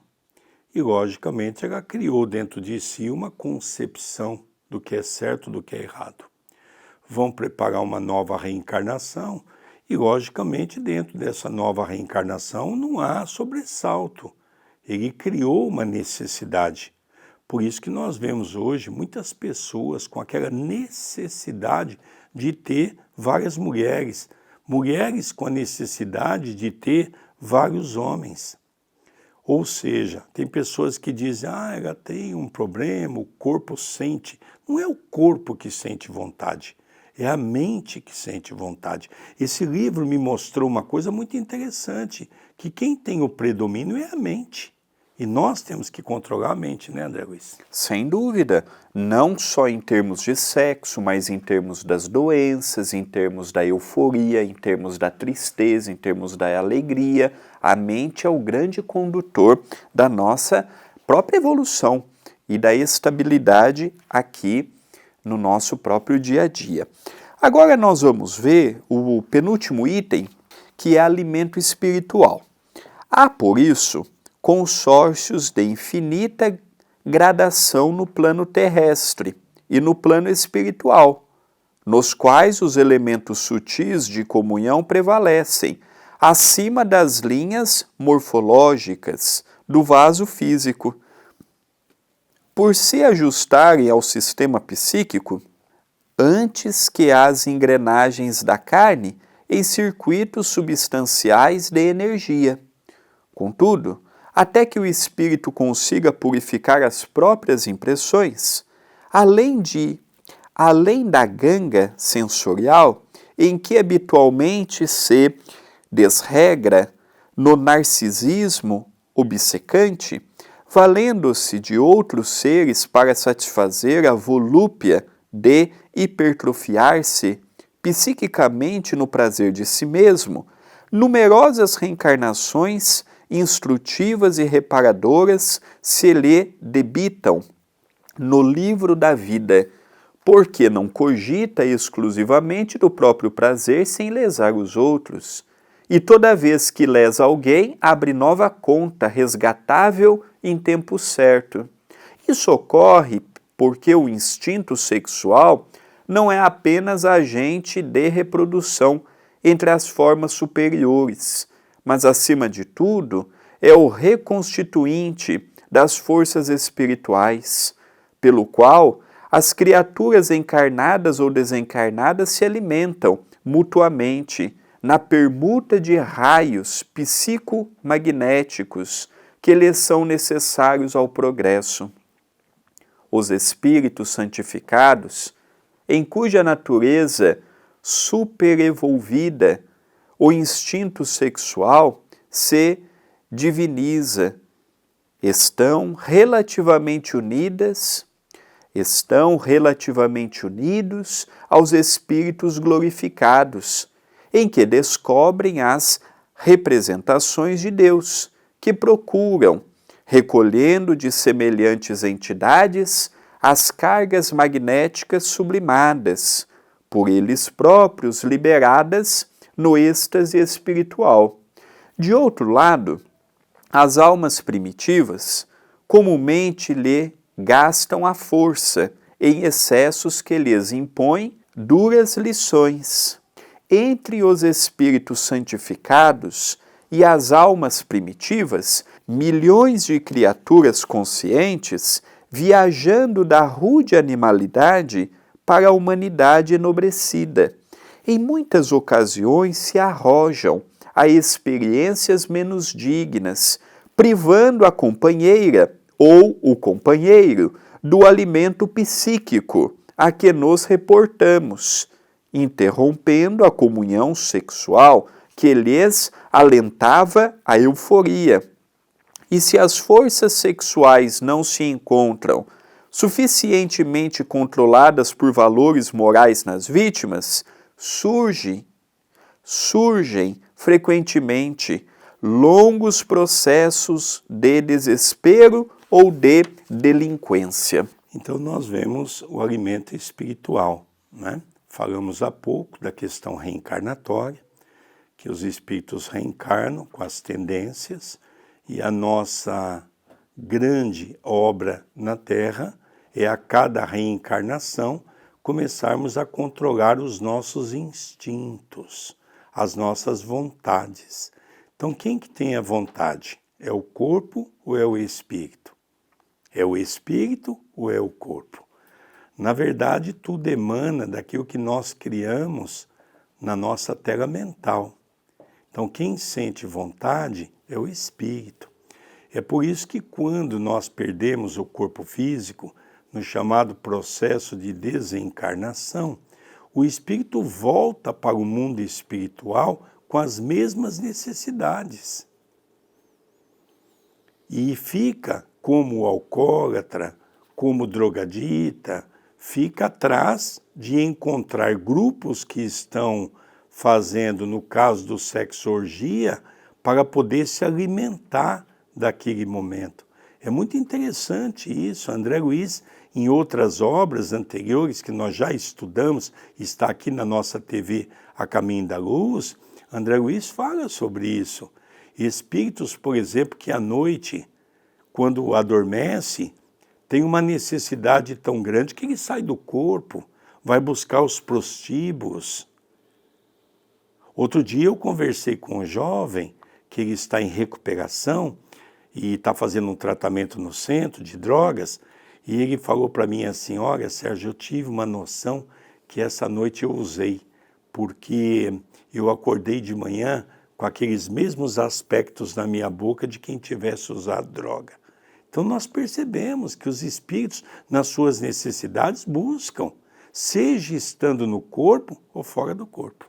e, logicamente, ela criou dentro de si uma concepção do que é certo, do que é errado. Vão preparar uma nova reencarnação e, logicamente, dentro dessa nova reencarnação não há sobressalto. Ele criou uma necessidade. Por isso que nós vemos hoje muitas pessoas com aquela necessidade de ter várias mulheres, mulheres com a necessidade de ter vários homens. Ou seja, tem pessoas que dizem, ela tem um problema, o corpo sente. Não é o corpo que sente vontade, é a mente que sente vontade. Esse livro me mostrou uma coisa muito interessante, que quem tem o predomínio é a mente. E nós temos que controlar a mente, né, André Luiz? Sem dúvida, não só em termos de sexo, mas em termos das doenças, em termos da euforia, em termos da tristeza, em termos da alegria. A mente é o grande condutor da nossa própria evolução e da estabilidade aqui no nosso próprio dia a dia. Agora nós vamos ver o penúltimo item, que é alimento espiritual. Há, por isso, consórcios de infinita gradação no plano terrestre e no plano espiritual, nos quais os elementos sutis de comunhão prevalecem, acima das linhas morfológicas do vaso físico. Por se ajustarem ao sistema psíquico, antes que as engrenagens da carne, em circuitos substanciais de energia. Contudo, até que o espírito consiga purificar as próprias impressões, além da ganga sensorial em que habitualmente se desregra no narcisismo obcecante, valendo-se de outros seres para satisfazer a volúpia de hipertrofiar-se psiquicamente no prazer de si mesmo, numerosas reencarnações instrutivas e reparadoras se lhe debitam no livro da vida, porque não cogita exclusivamente do próprio prazer sem lesar os outros. E toda vez que lesa alguém, abre nova conta resgatável em tempo certo. Isso ocorre porque o instinto sexual não é apenas agente de reprodução entre as formas superiores, mas, acima de tudo, é o reconstituinte das forças espirituais, pelo qual as criaturas encarnadas ou desencarnadas se alimentam mutuamente na permuta de raios psicomagnéticos que lhes são necessários ao progresso. Os espíritos santificados, em cuja natureza superevolvida o instinto sexual se diviniza, estão relativamente unidos aos espíritos glorificados, em que descobrem as representações de Deus, que procuram, recolhendo de semelhantes entidades as cargas magnéticas sublimadas, por eles próprios liberadas no êxtase espiritual. De outro lado, as almas primitivas comumente lhe gastam a força em excessos que lhes impõem duras lições. Entre os espíritos santificados e as almas primitivas, milhões de criaturas conscientes viajando da rude animalidade para a humanidade enobrecida. Em muitas ocasiões se arrojam a experiências menos dignas, privando a companheira ou o companheiro do alimento psíquico a que nos reportamos, interrompendo a comunhão sexual que lhes alentava a euforia. E se as forças sexuais não se encontram suficientemente controladas por valores morais nas vítimas, surgem frequentemente longos processos de desespero ou de delinquência. Então nós vemos o alimento espiritual, né? Falamos há pouco da questão reencarnatória, que os espíritos reencarnam com as tendências, e a nossa grande obra na Terra é, a cada reencarnação, começarmos a controlar os nossos instintos, as nossas vontades. Então, quem que tem a vontade? É o corpo ou é o espírito? É o espírito ou é o corpo? Na verdade, tudo emana daquilo que nós criamos na nossa terra mental. Então, quem sente vontade é o espírito. É por isso que quando nós perdemos o corpo físico, no chamado processo de desencarnação, o espírito volta para o mundo espiritual com as mesmas necessidades. E fica como alcoólatra, como drogadita, fica atrás de encontrar grupos que estão fazendo, no caso do sexo orgia, para poder se alimentar daquele momento. É muito interessante isso. André Luiz, em outras obras anteriores que nós já estudamos, está aqui na nossa TV A Caminho da Luz, André Luiz fala sobre isso. Espíritos, por exemplo, que à noite, quando adormece, tem uma necessidade tão grande que ele sai do corpo, vai buscar os prostíbulos. Outro dia eu conversei com um jovem que ele está em recuperação e está fazendo um tratamento no centro de drogas, e ele falou para mim assim: olha, Sérgio, eu tive uma noção que essa noite eu usei, porque eu acordei de manhã com aqueles mesmos aspectos na minha boca de quem tivesse usado droga. Então nós percebemos que os espíritos, nas suas necessidades, buscam, seja estando no corpo ou fora do corpo.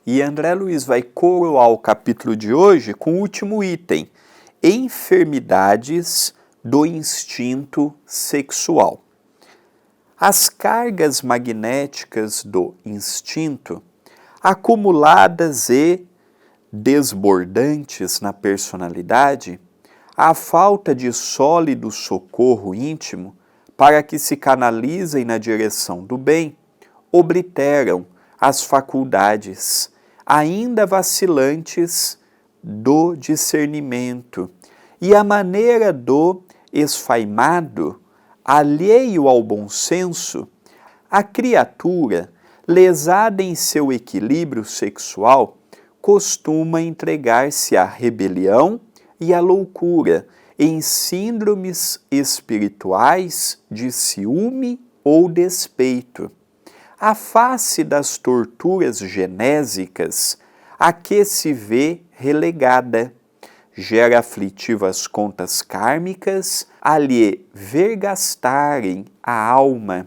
E André Luiz vai coroar o capítulo de hoje com o último item: enfermidades do instinto sexual. As cargas magnéticas do instinto, acumuladas e desbordantes na personalidade, a falta de sólido socorro íntimo para que se canalizem na direção do bem, obliteram as faculdades, ainda vacilantes, do discernimento, e a maneira do esfaimado, alheio ao bom senso, a criatura, lesada em seu equilíbrio sexual, costuma entregar-se à rebelião e à loucura, em síndromes espirituais de ciúme ou despeito. A face das torturas genésicas a que se vê relegada, gera aflitivas contas kármicas a lhe vergastarem a alma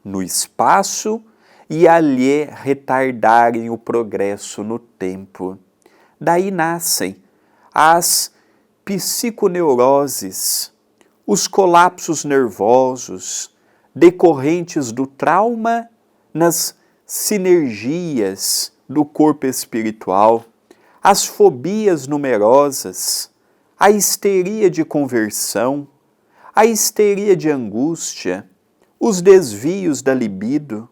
no espaço e a lhe retardarem o progresso no tempo. Daí nascem as psiconeuroses, os colapsos nervosos decorrentes do trauma nas sinergias do corpo espiritual, as fobias numerosas, a histeria de conversão, a histeria de angústia, os desvios da libido,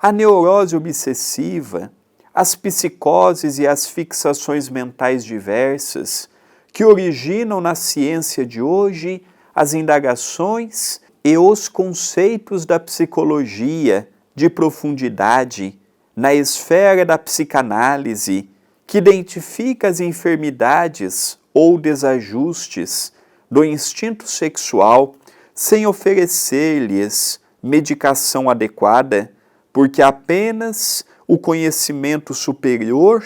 a neurose obsessiva, as psicoses e as fixações mentais diversas que originam na ciência de hoje as indagações e os conceitos da psicologia de profundidade na esfera da psicanálise, que identifica as enfermidades ou desajustes do instinto sexual sem oferecer-lhes medicação adequada, porque apenas o conhecimento superior,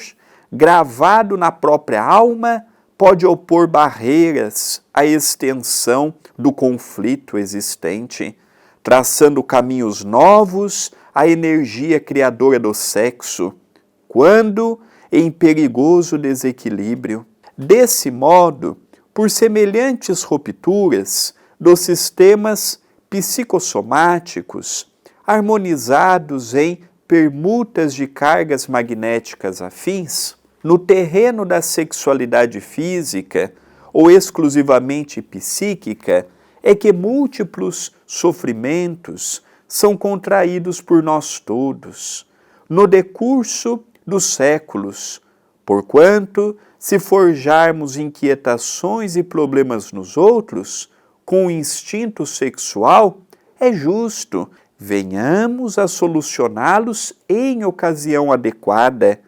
gravado na própria alma, pode opor barreiras à extensão do conflito existente, traçando caminhos novos à energia criadora do sexo, quando em perigoso desequilíbrio. Desse modo, por semelhantes rupturas dos sistemas psicossomáticos, harmonizados em permutas de cargas magnéticas afins, no terreno da sexualidade física ou exclusivamente psíquica, é que múltiplos sofrimentos são contraídos por nós todos, no decurso dos séculos, porquanto, se forjarmos inquietações e problemas nos outros, com o instinto sexual, é justo, venhamos a solucioná-los em ocasião adequada,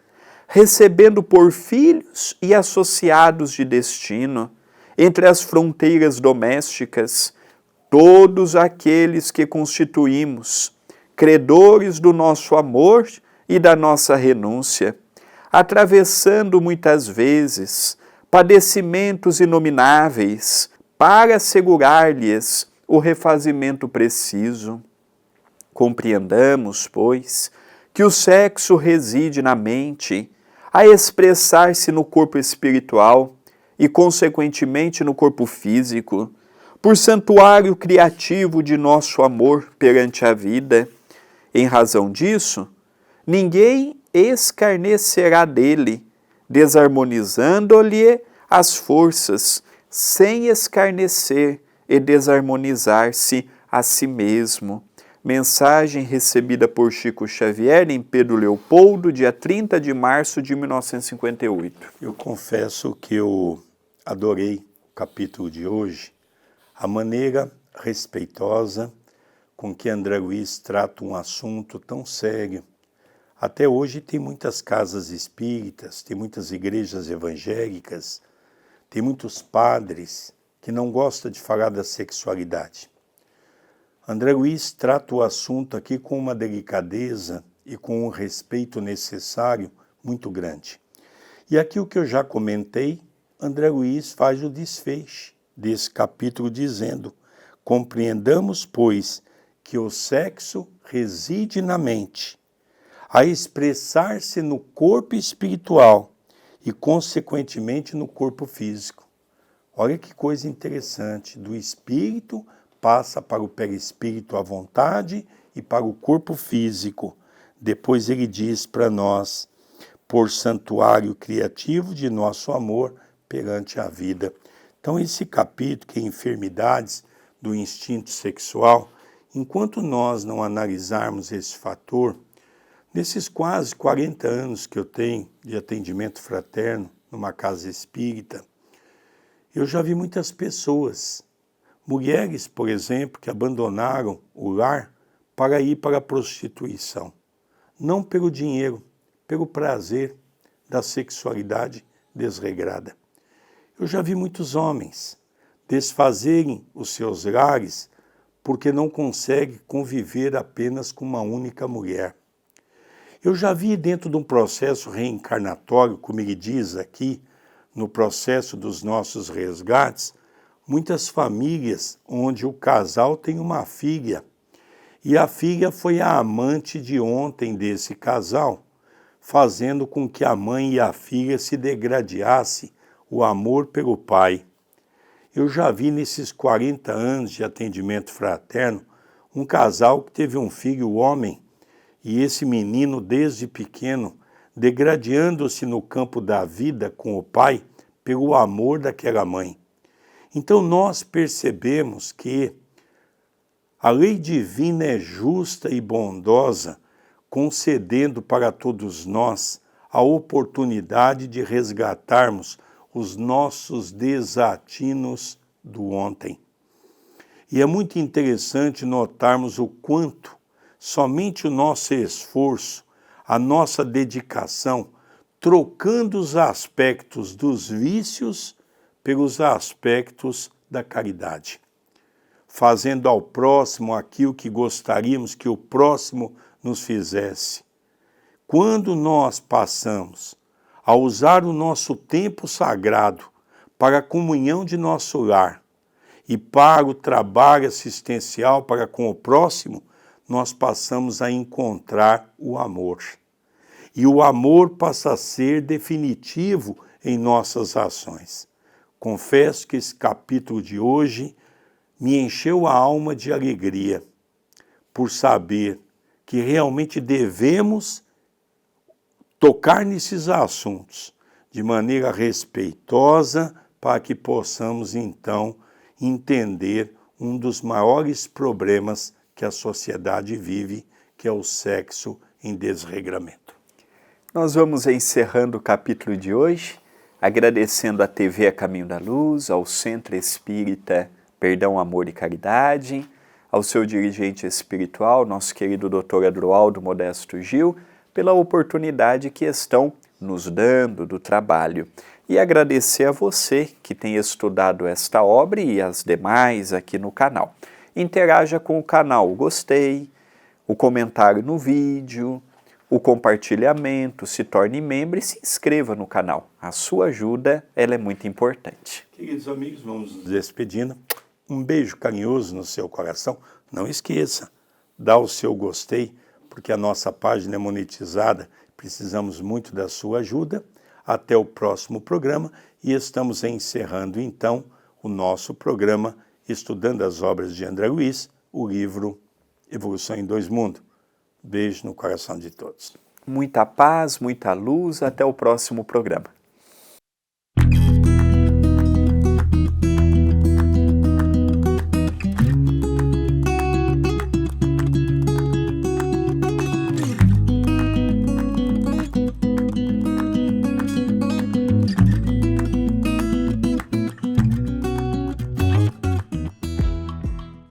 recebendo por filhos e associados de destino, entre as fronteiras domésticas, todos aqueles que constituímos, credores do nosso amor e da nossa renúncia, atravessando muitas vezes padecimentos inomináveis para assegurar-lhes o refazimento preciso. Compreendamos, pois, que o sexo reside na mente, a expressar-se no corpo espiritual e, consequentemente, no corpo físico, por santuário criativo de nosso amor perante a vida. Em razão disso, ninguém escarnecerá dele, desarmonizando-lhe as forças, sem escarnecer e desarmonizar-se a si mesmo. Mensagem recebida por Chico Xavier em Pedro Leopoldo, dia 30 de março de 1958. Eu confesso que eu adorei o capítulo de hoje, a maneira respeitosa com que André Luiz trata um assunto tão sério. Até hoje tem muitas casas espíritas, tem muitas igrejas evangélicas, tem muitos padres que não gostam de falar da sexualidade. André Luiz trata o assunto aqui com uma delicadeza e com um respeito necessário muito grande. E aqui o que eu já comentei, André Luiz faz o desfecho desse capítulo dizendo: compreendamos, pois, que o sexo reside na mente, a expressar-se no corpo espiritual e, consequentemente, no corpo físico. Olha que coisa interessante, do espírito passa para o perispírito à vontade e para o corpo físico. Depois ele diz para nós: por santuário criativo de nosso amor perante a vida. Então esse capítulo, que é enfermidades do instinto sexual, enquanto nós não analisarmos esse fator, nesses quase 40 anos que eu tenho de atendimento fraterno numa casa espírita, eu já vi muitas pessoas, mulheres, por exemplo, que abandonaram o lar para ir para a prostituição. Não pelo dinheiro, pelo prazer da sexualidade desregrada. Eu já vi muitos homens desfazerem os seus lares porque não conseguem conviver apenas com uma única mulher. Eu já vi dentro de um processo reencarnatório, como ele diz aqui, no processo dos nossos resgates, muitas famílias onde o casal tem uma filha, e a filha foi a amante de ontem desse casal, fazendo com que a mãe e a filha se degradassem o amor pelo pai. Eu já vi nesses 40 anos de atendimento fraterno um casal que teve um filho homem, e esse menino desde pequeno degradando-se no campo da vida com o pai pelo amor daquela mãe. Então nós percebemos que a lei divina é justa e bondosa, concedendo para todos nós a oportunidade de resgatarmos os nossos desatinos do ontem. E é muito interessante notarmos o quanto somente o nosso esforço, a nossa dedicação, trocando os aspectos dos vícios pelos aspectos da caridade, fazendo ao próximo aquilo que gostaríamos que o próximo nos fizesse. Quando nós passamos a usar o nosso tempo sagrado para a comunhão de nosso lar e para o trabalho assistencial para com o próximo, nós passamos a encontrar o amor. E o amor passa a ser definitivo em nossas ações. Confesso que esse capítulo de hoje me encheu a alma de alegria, por saber que realmente devemos tocar nesses assuntos de maneira respeitosa para que possamos, então, entender um dos maiores problemas que a sociedade vive, que é o sexo em desregramento. Nós vamos encerrando o capítulo de hoje, agradecendo à TV A Caminho da Luz, ao Centro Espírita Perdão, Amor e Caridade, ao seu dirigente espiritual, nosso querido Dr. Adroaldo Modesto Gil, pela oportunidade que estão nos dando do trabalho. E agradecer a você que tem estudado esta obra e as demais aqui no canal. Interaja com o canal, o gostei, o comentário no vídeo, o compartilhamento, se torne membro e se inscreva no canal. A sua ajuda, ela é muito importante. Queridos amigos, vamos nos despedindo. Um beijo carinhoso no seu coração. Não esqueça, dá o seu gostei, porque a nossa página é monetizada. Precisamos muito da sua ajuda. Até o próximo programa e estamos encerrando então o nosso programa estudando as obras de André Luiz, o livro Evolução em Dois Mundos. Beijo no coração de todos. Muita paz, muita luz, até o próximo programa.